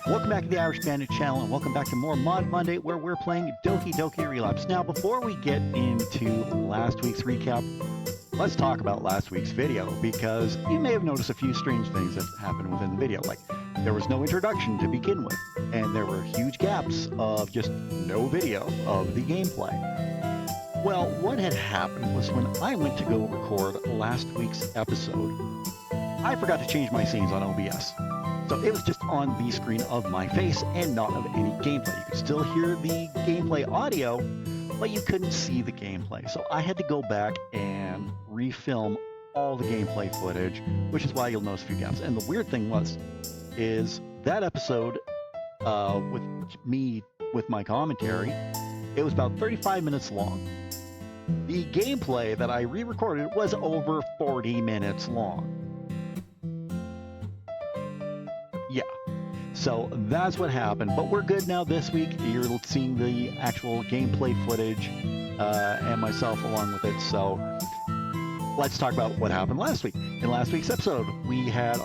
Welcome back to the Irish Bandit channel, and welcome back to more Mod Monday, where we're playing Doki Relapse. Now, before we get into last week's recap, let's talk about last week's video, because you may have noticed a few strange things that happened within the video. Like, there was no introduction to begin with, and there were huge gaps of just no video of the gameplay. Well, what had happened was when I went to go record last week's episode, I forgot to change my scenes on OBS. So it was just on the screen of my face and not of any gameplay. You could still hear the gameplay audio, but you couldn't see the gameplay. So I had to go back and refilm all the gameplay footage, which is why you'll notice a few gaps. And the weird thing is that episode with me with my commentary, it was about 35 minutes long. The gameplay that I re-recorded was over 40 minutes long. Yeah, so that's what happened, but we're good now this week. You're seeing the actual gameplay footage and myself along with it, so let's talk about what happened last week. In last week's episode, we had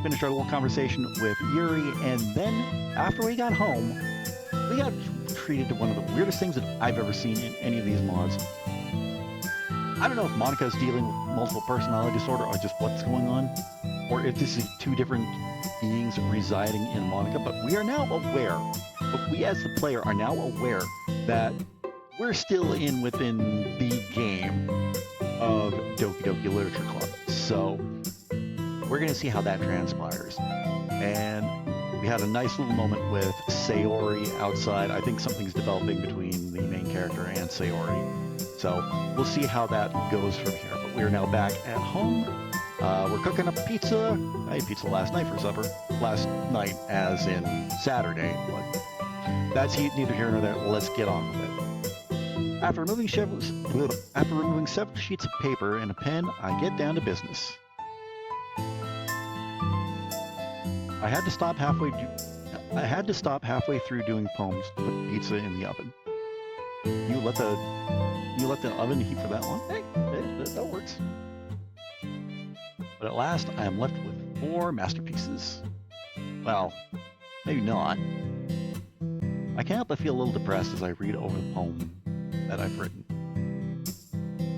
finished our little conversation with Yuri, and then after we got home, we got treated to one of the weirdest things that I've ever seen in any of these mods. I don't know if Monika's dealing with multiple personality disorder or just what's going on, or if this is two different beings residing in Monika, but we are now aware, we as the player are now aware that we're still within the game of Doki Literature Club. So we're going to see how that transpires. And we had a nice little moment with Sayori outside. I think something's developing between the main character and Sayori. So we'll see how that goes from here. But we are now back at home. We're cooking up pizza. I ate pizza last night for supper. Last night, as in Saturday. But that's neither here nor there. Let's get on with it. After removing several sheets of paper and a pen, I get down to business. I had to stop halfway through doing poems to put pizza in the oven. You let the oven heat for that long? Hey, that works. But at last, I am left with 4 masterpieces. Well, maybe not. I can't help but feel a little depressed as I read over the poem that I've written.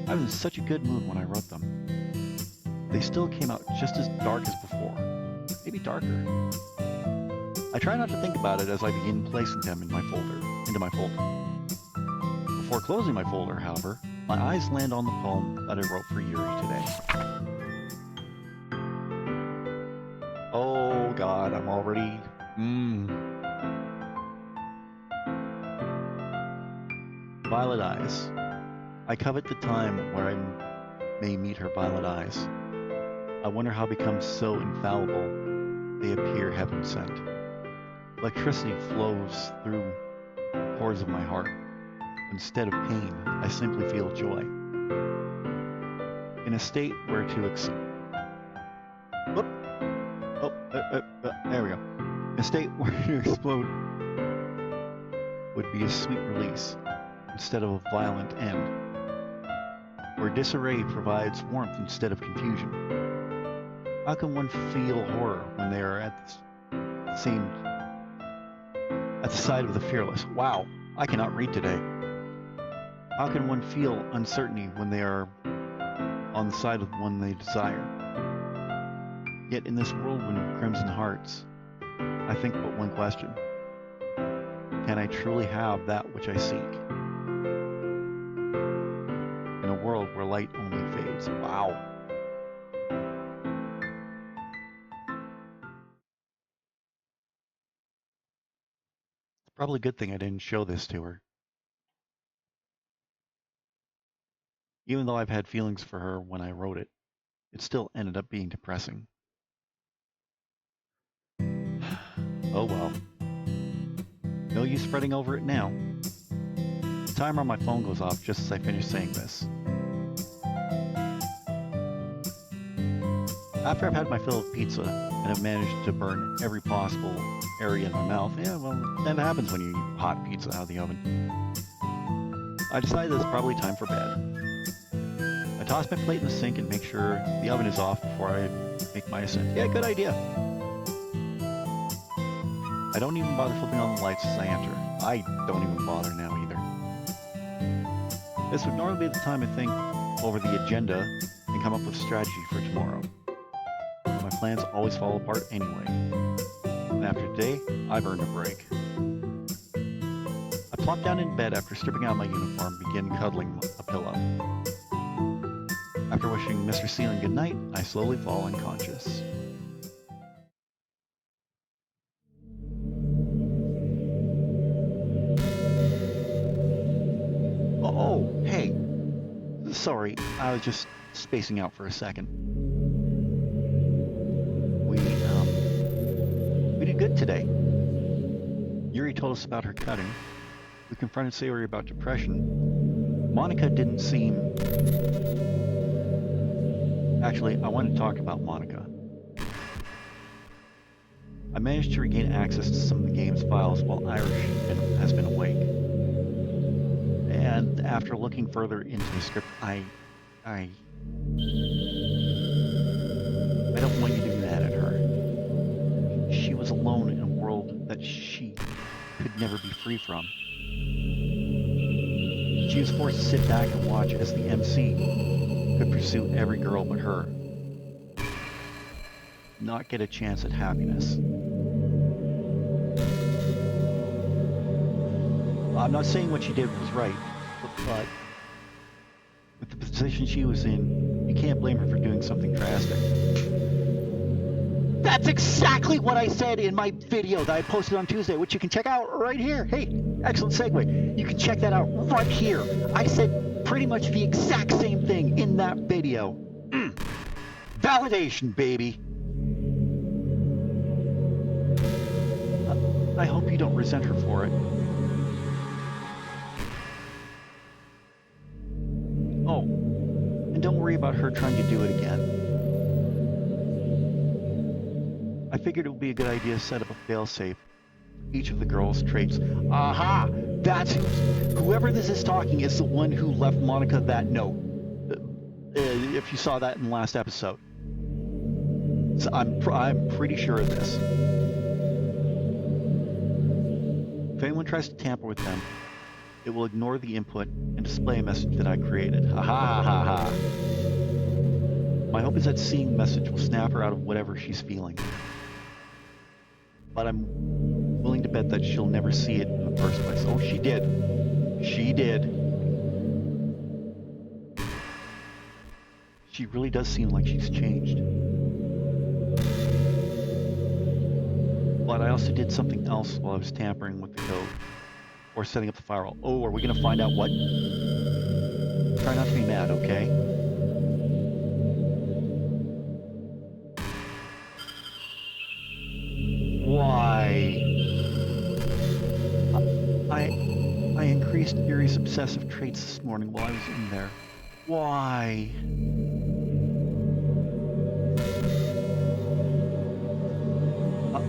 I was in such a good mood when I wrote them. They still came out just as dark as before, maybe darker. I try not to think about it as I begin placing them into my folder. Before closing my folder, however, my eyes land on the poem that I wrote for Yuri today. Oh God, I'm already... Violet eyes. I covet the time where I may meet her violet eyes. I wonder how become so infallible they appear heaven sent. Electricity flows through the pores of my heart. Instead of pain, I simply feel joy. In a state where there we go. A state where to explode would be a sweet release instead of a violent end. Where disarray provides warmth instead of confusion. How can one feel horror when they are at the side of the fearless? Wow, I cannot read today. How can one feel uncertainty when they are on the side of the one they desire? Yet in this whirlwind of crimson hearts, I think but one question. Can I truly have that which I seek? In a world where light only fades. Wow. It's probably a good thing I didn't show this to her. Even though I've had feelings for her when I wrote it, it still ended up being depressing. Oh well. No use fretting over it now. The timer on my phone goes off just as I finish saying this. After I've had my fill of pizza and have managed to burn every possible area in my mouth, yeah, well, that happens when you eat hot pizza out of the oven. I decide that it's probably time for bed. I toss my plate in the sink and make sure the oven is off before I make my ascent. Yeah, good idea. I don't even bother flipping on the lights as I enter. I don't even bother now either. This would normally be the time I think over the agenda and come up with a strategy for tomorrow. But my plans always fall apart anyway. And after today, I've earned a break. I plop down in bed after stripping out my uniform and begin cuddling a pillow. After wishing Mr. Ceiling good night, I slowly fall unconscious. Oh, hey. Sorry, I was just spacing out for a second. We did good today. Yuri told us about her cutting. We confronted Sayori about depression. Monika didn't seem... Actually, I want to talk about Monika. I managed to regain access to some of the game's files while Irish has been awake. And after looking further into the script, I don't want you to be mad at her. She was alone in a world that she could never be free from. She was forced to sit back and watch as the MC could pursue every girl but her. Not get a chance at happiness. I'm not saying what she did was right, but with the position she was in, you can't blame her for doing something drastic. That's exactly what I said in my video that I posted on Tuesday, which you can check out right here. Hey, excellent segue. You can check that out right here. I said pretty much the exact same thing in that video. Validation, baby. I hope you don't resent her for it. Oh, and don't worry about her trying to do it again. I figured it would be a good idea to set up a failsafe for each of the girls' traits. Aha! That's whoever this is talking is the one who left Monika that note. If you saw that in the last episode. So I'm pretty sure of this. If anyone tries to tamper with them, it will ignore the input and display a message that I created. Ha ha ha ha. My hope is that seeing the message will snap her out of whatever she's feeling. But I'm willing to bet that she'll never see it in the first place. Oh, she did. She did. She really does seem like she's changed. But I also did something else while I was tampering with the code. Or setting up the firewall. Oh, are we going to find out what? Try not to be mad, okay? Why? I increased Yuri's obsessive traits this morning while I was in there. Why?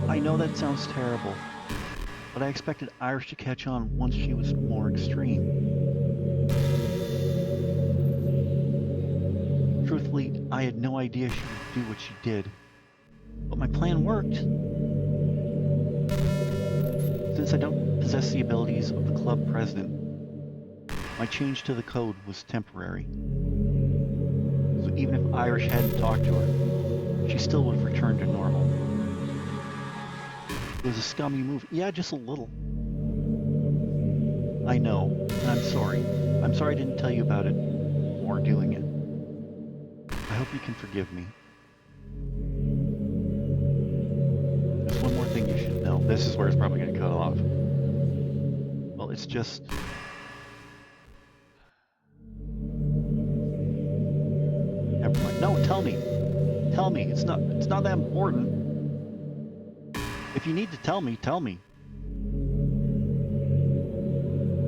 I know that sounds terrible, but I expected Irish to catch on once she was more extreme. Truthfully, I had no idea she would do what she did, but my plan worked. Since I don't possess the abilities of the club president, my change to the code was temporary. So even if Irish hadn't talked to her, she still would have returned to normal. It was a scummy move. Yeah, just a little. I know, and I'm sorry. I'm sorry I didn't tell you about it or doing it. I hope you can forgive me. There's one more thing you should know. This is where it's probably going to cut off. Well, it's just... Never mind. No, tell me. Tell me. It's not that important. If you need to tell me, tell me.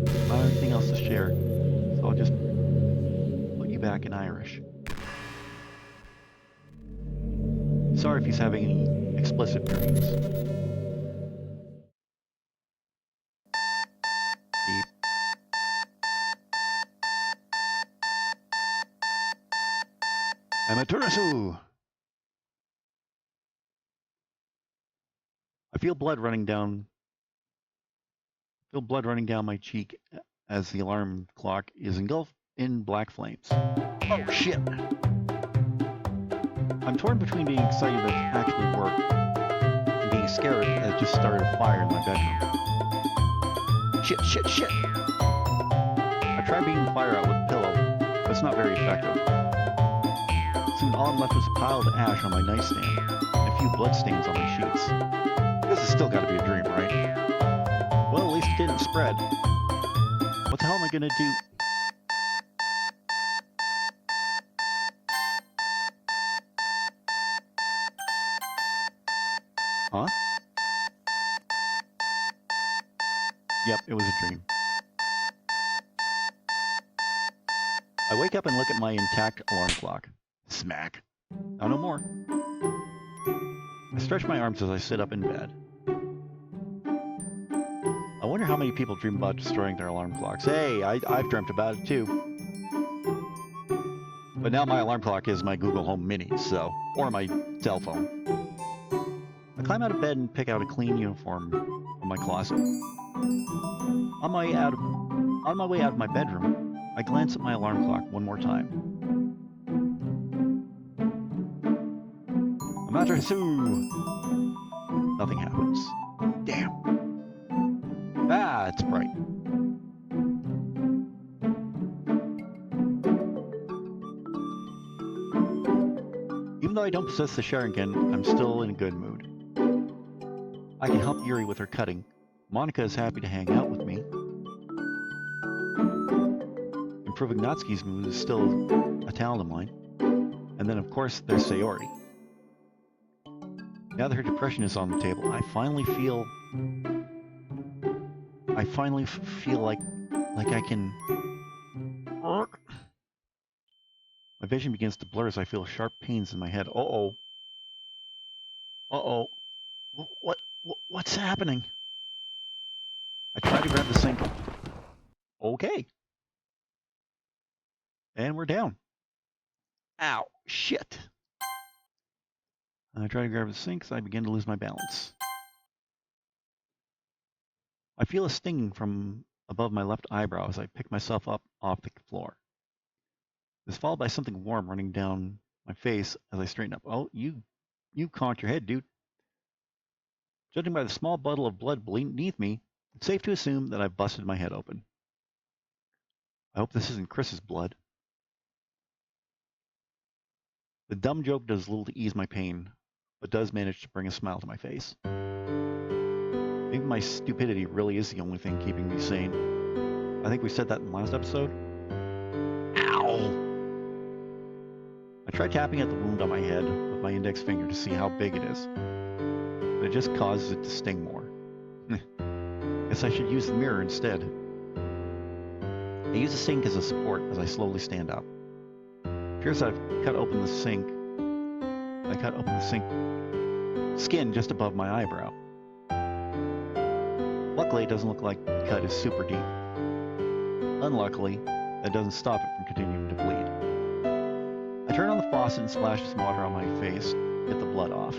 I don't have anything else to share, so I'll just put you back in Irish. Sorry if he's having any explicit dreams. Beep. Amaterasu! I feel blood running down my cheek as the alarm clock is engulfed in black flames. Oh shit! I'm torn between being excited that it actually worked and being scared that it just started a fire in my bedroom. Shit, shit, shit! I tried beating the fire out with a pillow, but it's not very effective. Soon all I'm left was a pile of ash on my nightstand and a few bloodstains on my sheets. This has still got to be a dream, right? Well, at least it didn't spread. What the hell am I gonna do? Huh? Yep, it was a dream. I wake up and look at my intact alarm clock. Smack. Now no more. I stretch my arms as I sit up in bed. I wonder how many people dream about destroying their alarm clocks. Hey, I've dreamt about it too. But now my alarm clock is my Google Home Mini, or my cell phone. I climb out of bed and pick out a clean uniform from my closet. On my way out of my bedroom, I glance at my alarm clock one more time. Amaterasu! Nothing happens. Damn. Ah, it's bright. Even though I don't possess the Sharingan, I'm still in a good mood. I can help Yuri with her cutting. Monika is happy to hang out with me. Improving Natsuki's mood is still a talent of mine. And then, of course, there's Sayori. Now that her depression is on the table, I finally feel like I can... My vision begins to blur as I feel sharp pains in my head. Uh-oh. Uh-oh. What's happening? I try to grab the sink. Okay. And we're down. Ow. Shit. I try to grab the sink as I begin to lose my balance. I feel a stinging from above my left eyebrow as I pick myself up off the floor. It's followed by something warm running down my face as I straighten up. Oh, you conked your head, dude. Judging by the small puddle of blood beneath me, it's safe to assume that I've busted my head open. I hope this isn't Chris's blood. The dumb joke does little to ease my pain, but does manage to bring a smile to my face. Maybe my stupidity really is the only thing keeping me sane. I think we said that in the last episode. Ow! I try tapping at the wound on my head with my index finger to see how big it is, but it just causes it to sting more. Guess I should use the mirror instead. I use the sink as a support as I slowly stand up. It appears that I've cut open the sink. I cut open the sink skin just above my eyebrow. Luckily, it doesn't look like the cut is super deep. Unluckily, that doesn't stop it from continuing to bleed. I turn on the faucet and splash some water on my face, get the blood off.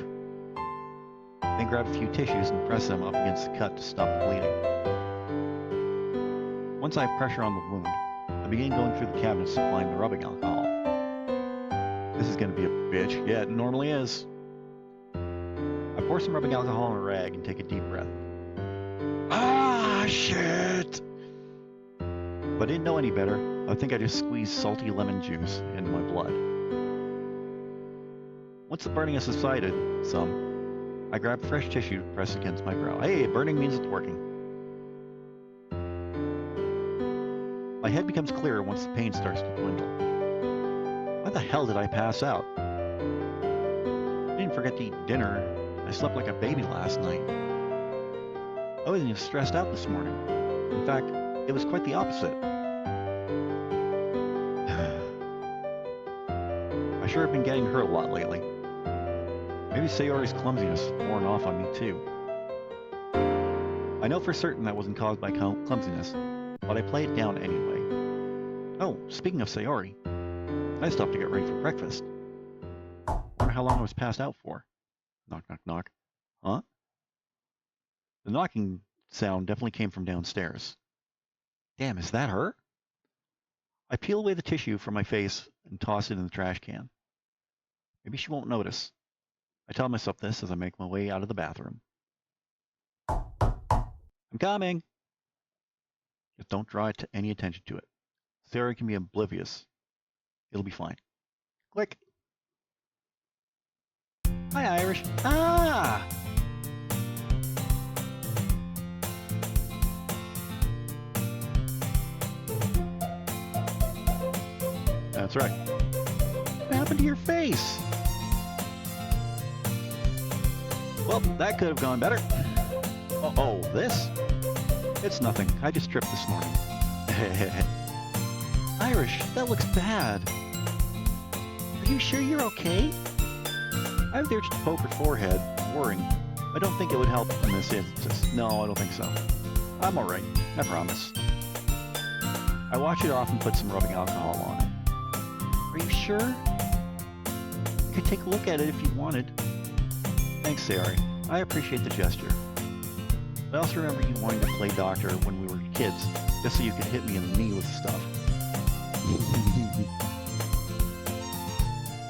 Then grab a few tissues and press them up against the cut to stop the bleeding. Once I have pressure on the wound, I begin going through the cabinets supplying the rubbing alcohol. This is going to be a bitch. Yeah, it normally is. I pour some rubbing alcohol on a rag and take a deep breath. Ah, shit! If I didn't know any better, I think I just squeezed salty lemon juice into my blood. Once the burning has subsided some, I grab fresh tissue to press against my brow. Hey, burning means it's working. My head becomes clearer once the pain starts to dwindle. Why the hell did I pass out? I didn't forget to eat dinner. I slept like a baby last night. I wasn't even stressed out this morning. In fact, it was quite the opposite. I sure have been getting hurt a lot lately. Maybe Sayori's clumsiness is worn off on me too. I know for certain that wasn't caused by clumsiness, but I play it down anyway. Oh, speaking of Sayori, I stopped to get ready for breakfast. Wonder how long I was passed out for. Knock, knock, knock. Huh? The knocking sound definitely came from downstairs. Damn, is that her? I peel away the tissue from my face and toss it in the trash can. Maybe she won't notice. I tell myself this as I make my way out of the bathroom. I'm coming! Just don't draw any attention to it. Sarah can be oblivious. It'll be fine. Click. Hi, Irish. Ah! That's right. What happened to your face? Well, that could have gone better. Oh, this? It's nothing. I just tripped this morning. Irish, that looks bad. Are you sure you're okay? I have the urge to poke her forehead, worrying. I don't think it would help in this instance. No, I don't think so. I'm alright. I promise. I wash it off and put some rubbing alcohol on it. Are you sure? I could take a look at it if you wanted. Thanks, Sarah. I appreciate the gesture. I also remember you wanting to play doctor when we were kids, just so you could hit me in the knee with stuff.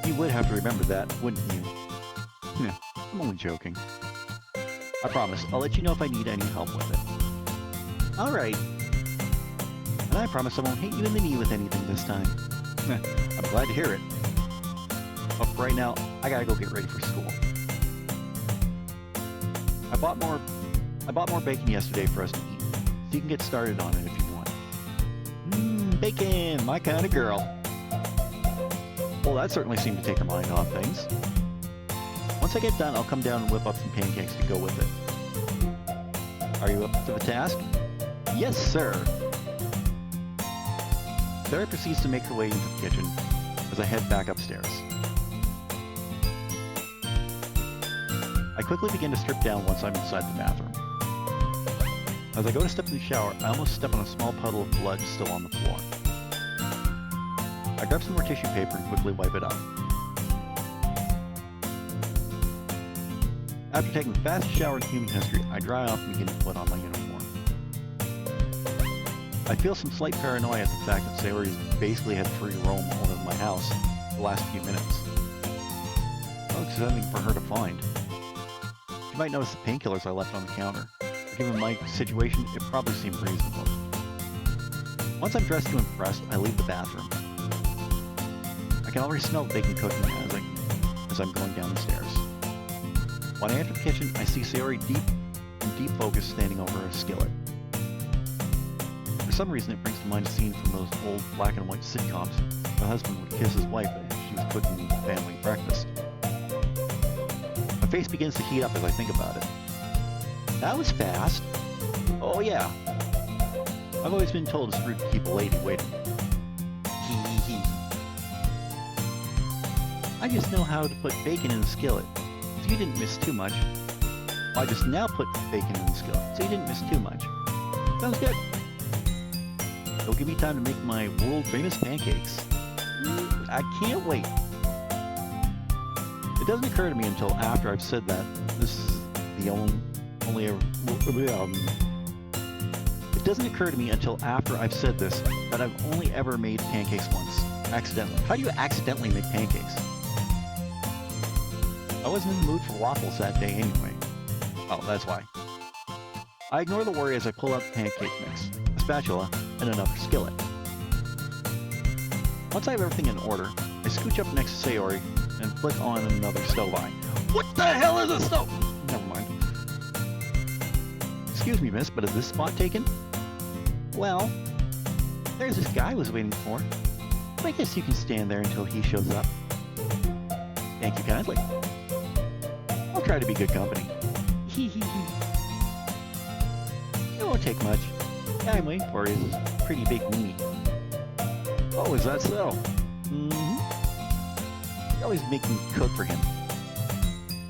You would have to remember that, wouldn't you? I'm only joking. I promise, I'll let you know if I need any help with it. Alright. And I promise I won't hit you in the knee with anything this time. I'm glad to hear it. But for right now, I gotta go get ready for school. I bought more bacon yesterday for us to eat, so you can get started on it if you want. Bacon, my kind of girl. Well, that certainly seemed to take her mind off things. Once I get done, I'll come down and whip up some pancakes to go with it. Are you up to the task? Yes, sir. Sarah proceeds to make her way into the kitchen as I head back upstairs. I quickly begin to strip down once I'm inside the bathroom. As I go to step in the shower, I almost step on a small puddle of blood still on the floor. I grab some more tissue paper and quickly wipe it up. After taking the fastest shower in human history, I dry off and begin to put on my uniform. I feel some slight paranoia at the fact that Sayori's basically had free roam over my house the last few minutes. Well, it's something for her to find. She might notice the painkillers I left on the counter. Given my situation, it probably seemed reasonable. Once I'm dressed to impress, I leave the bathroom. I can already smell bacon cooking as I'm going down the stairs. When I enter the kitchen, I see Sayori in deep focus standing over a skillet. For some reason, it brings to mind a scene from those old black and white sitcoms where the husband would kiss his wife as she was cooking the family breakfast. My face begins to heat up as I think about it. That was fast. Oh yeah. I've always been told it's rude to keep a lady waiting. I just know how to put bacon in the skillet, so you didn't miss too much. I just now put bacon in the skillet, so you didn't miss too much. Sounds good. It'll give me time to make my world-famous pancakes. I can't wait. It doesn't occur to me until after I've said that this is the only It doesn't occur to me until after I've said this that I've only ever made pancakes once, accidentally. How do you accidentally make pancakes? I wasn't in the mood for waffles that day anyway. Oh, that's why. I ignore the worry as I pull out the pancake mix, a spatula, and another skillet. Once I have everything in order, I scooch up next to Sayori and flick on another stove eye. What the hell is a stove? Never mind. Excuse me, miss, but is this spot taken? Well, there's this guy I was waiting for. I guess you can stand there until he shows up. Thank you kindly. I'll try to be good company. Hee hee hee. It won't take much. The guy I'm waiting for is a pretty big meanie. Oh, is that so? Mm-hmm. He always makes me cook for him.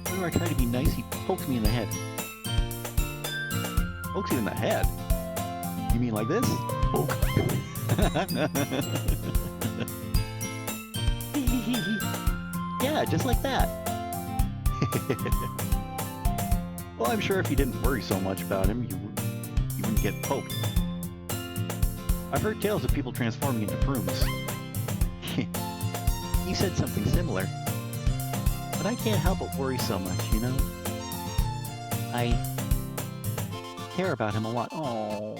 Whenever I try to be nice, he pokes me in the head. Pokes you in the head? You mean like this? Poke. Yeah, just like that. Well, I'm sure if you didn't worry so much about him, you wouldn't get poked. I've heard tales of people transforming into brooms. He said something similar. But I can't help but worry so much, you know? I care about him a lot. Oh,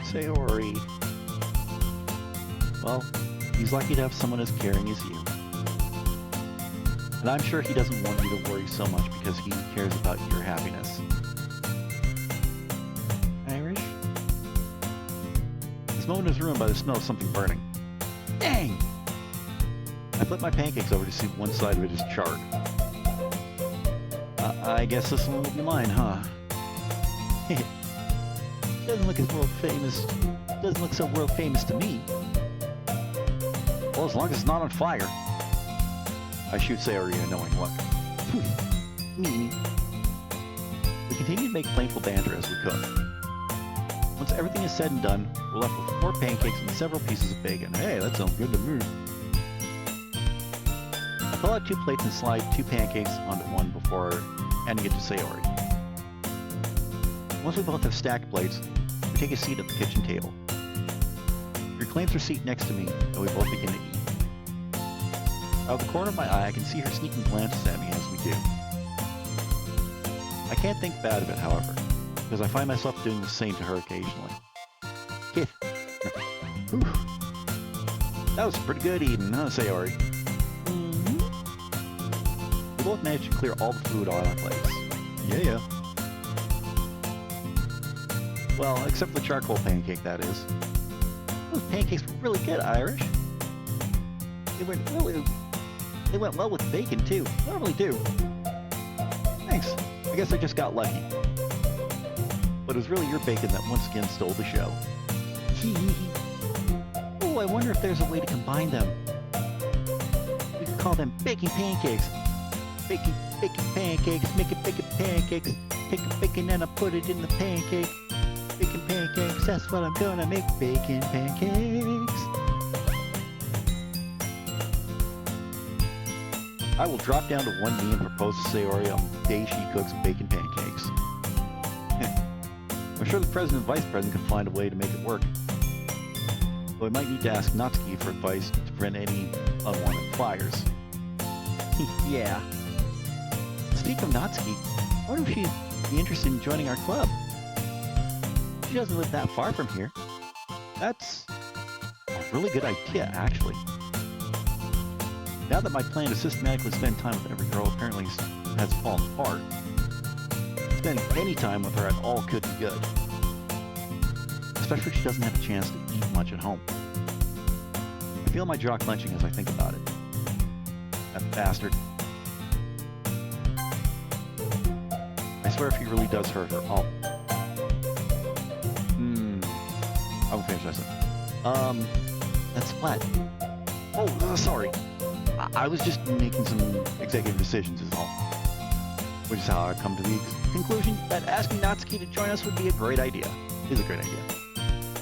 Sayori. Well, he's lucky to have someone as caring as you. And I'm sure he doesn't want you to worry so much because he cares about your happiness. Irish? This moment is ruined by the smell of something burning. Dang! I flipped my pancakes over to see one side of it is charred. I guess this one will be mine, huh? Doesn't look as world famous. Doesn't look so world famous to me. Well, as long as it's not on fire. I shoot Sayori a knowing look. Meanie. We continued to make playful banter as we cooked. Once everything is said and done, we're left with 4 pancakes and several pieces of bacon. Hey, that sounds good to me. I pull out 2 plates and slide 2 pancakes onto one before handing it to Sayori. Once we both have stacked plates, we take a seat at the kitchen table. She reclaims her seat next to me, and we both begin to eat. Out of the corner of my eye, I can see her sneaking glances at me as we do. I can't think bad of it, however, because I find myself doing the same to her occasionally. That was pretty good eating, huh, Sayori? Mm-hmm. We both managed to clear all the food on our plates. Yeah. Well, except for the charcoal pancake, that is. Those pancakes were really good, Irish. They went well with bacon, too. Normally do. Thanks. I guess I just got lucky. But it was really your bacon that once again stole the show. Oh, I wonder if there's a way to combine them. We could call them baking pancakes. Baking pancakes, making bacon pancakes. Take the bacon and I put it in the pancake. Bacon pancakes, that's what I'm gonna make. Bacon pancakes. I will drop down to one knee and propose to Sayori on the day she cooks bacon pancakes. I'm sure the president and vice president can find a way to make it work. Though I might need to ask Natsuki for advice to prevent any unwanted fires. Yeah. Speaking of Natsuki, I wonder if she'd be interested in joining our club. She doesn't live that far from here. That's a really good idea, actually. Now that my plan to systematically spend time with every girl apparently has fallen apart, spending any time with her at all could be good. Especially if she doesn't have a chance to eat much at home. I feel my jaw clenching as I think about it. That bastard. I swear if he really does hurt her, I will finish this. That's flat. Oh, sorry. I was just making some executive decisions is all. Which is how I come to the conclusion that asking Natsuki to join us would be a great idea. Is a great idea.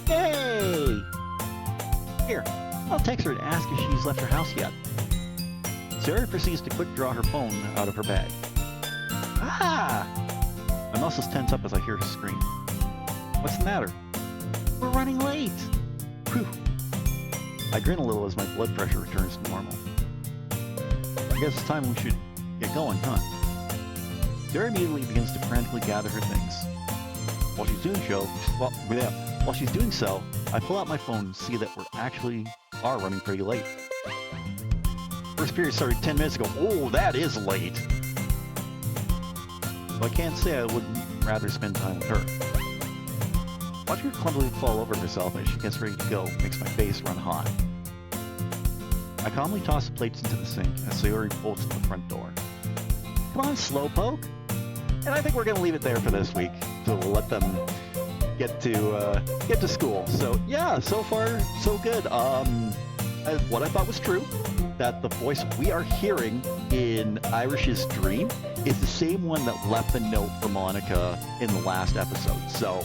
Yay! Here, I'll text her and ask if she's left her house yet. Sayori proceeds to quick draw her phone out of her bag. Ah! My muscles tense up as I hear her scream. What's the matter? We're running late! Whew. I grin a little as my blood pressure returns to normal. I guess it's time we should get going, huh? Sarah immediately begins to frantically gather her things. While she's doing so, I pull out my phone and see that we actually are running pretty late. First period started 10 minutes ago. Oh, that is late! Well, I can't say I wouldn't rather spend time with her. Watching her clumsily fall over herself as she gets ready to go makes my face run hot. I calmly toss the plates into the sink as Sayori bolts to the front door. Come on, Slowpoke! And I think we're going to leave it there for this week, so we'll let them get to school. So yeah, so far so good. What I thought was true, that the voice we are hearing in Irish's dream is the same one that left the note for Monika in the last episode. So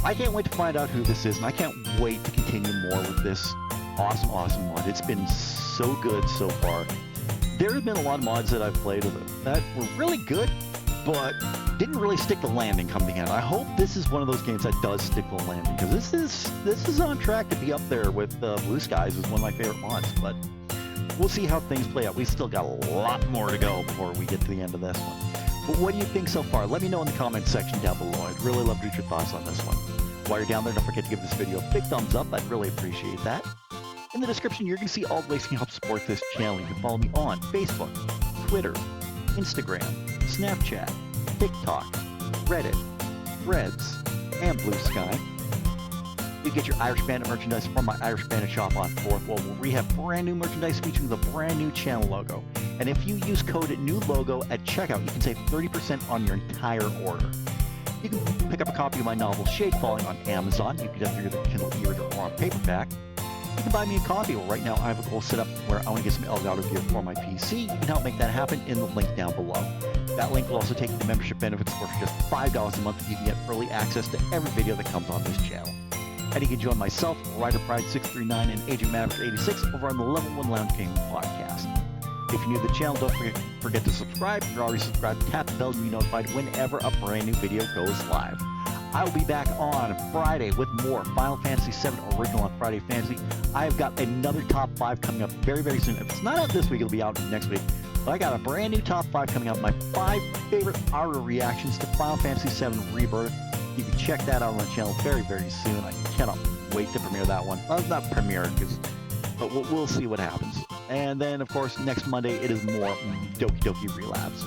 I can't wait to find out who this is, and I can't wait to continue more with this awesome mod. It's been so good so far. there have been a lot of mods that I've played that were really good, but didn't really stick the landing come the end. I hope this is one of those games that does stick the landing, because this is on track to be up there with Blue Skies as one of my favorite mods. But we'll see how things play out. We still got a lot more to go before we get to the end of this one. But what do you think so far? Let me know in the comments section down below. I'd really love to read your thoughts on this one. While you're down there, don't forget to give this video a big thumbs up. I'd really appreciate that. In the description, you're going to see all the ways you can help support this channel. You can follow me on Facebook, Twitter, Instagram, Snapchat, TikTok, Reddit, Threads, and Blue Sky. You get your Irish Bandit merchandise from my Irish Bandit shop on 4th Wall, where we have brand new merchandise featuring the brand new channel logo. And if you use code NEWLOGO at checkout, you can save 30% on your entire order. You can pick up a copy of my novel Shade Falling on Amazon. You can get it through the Kindle e-reader or on paperback. You can buy me a coffee. Well, right now I have a goal set up where I want to get some Elgato gear for my PC. You can help make that happen in the link down below. That link will also take you to membership benefits for just $5 a month. You can get early access to every video that comes on this channel. And you can join myself, Rider Pride 639, and Agent Maverick 86 over on the Level 1 Lounge Gaming Podcast. If you're new to the channel, don't forget to subscribe. If you're already subscribed, tap the bell to be notified whenever a brand new video goes live. I will be back on Friday with more Final Fantasy VII Original on Friday Fantasy. I've got another top 5 coming up very, very soon. If it's not out this week, it'll be out next week. But I got a brand new top 5 coming out. My 5 favorite horror reactions to Final Fantasy VII Rebirth. You can check that out on the channel very, very soon. I cannot wait to premiere that one. Well, not premiere, but we'll see what happens. And then, of course, next Monday, it is more Doki Relapse.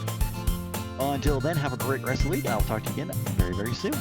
Until then, have a great rest of the week. I'll talk to you again very, very soon.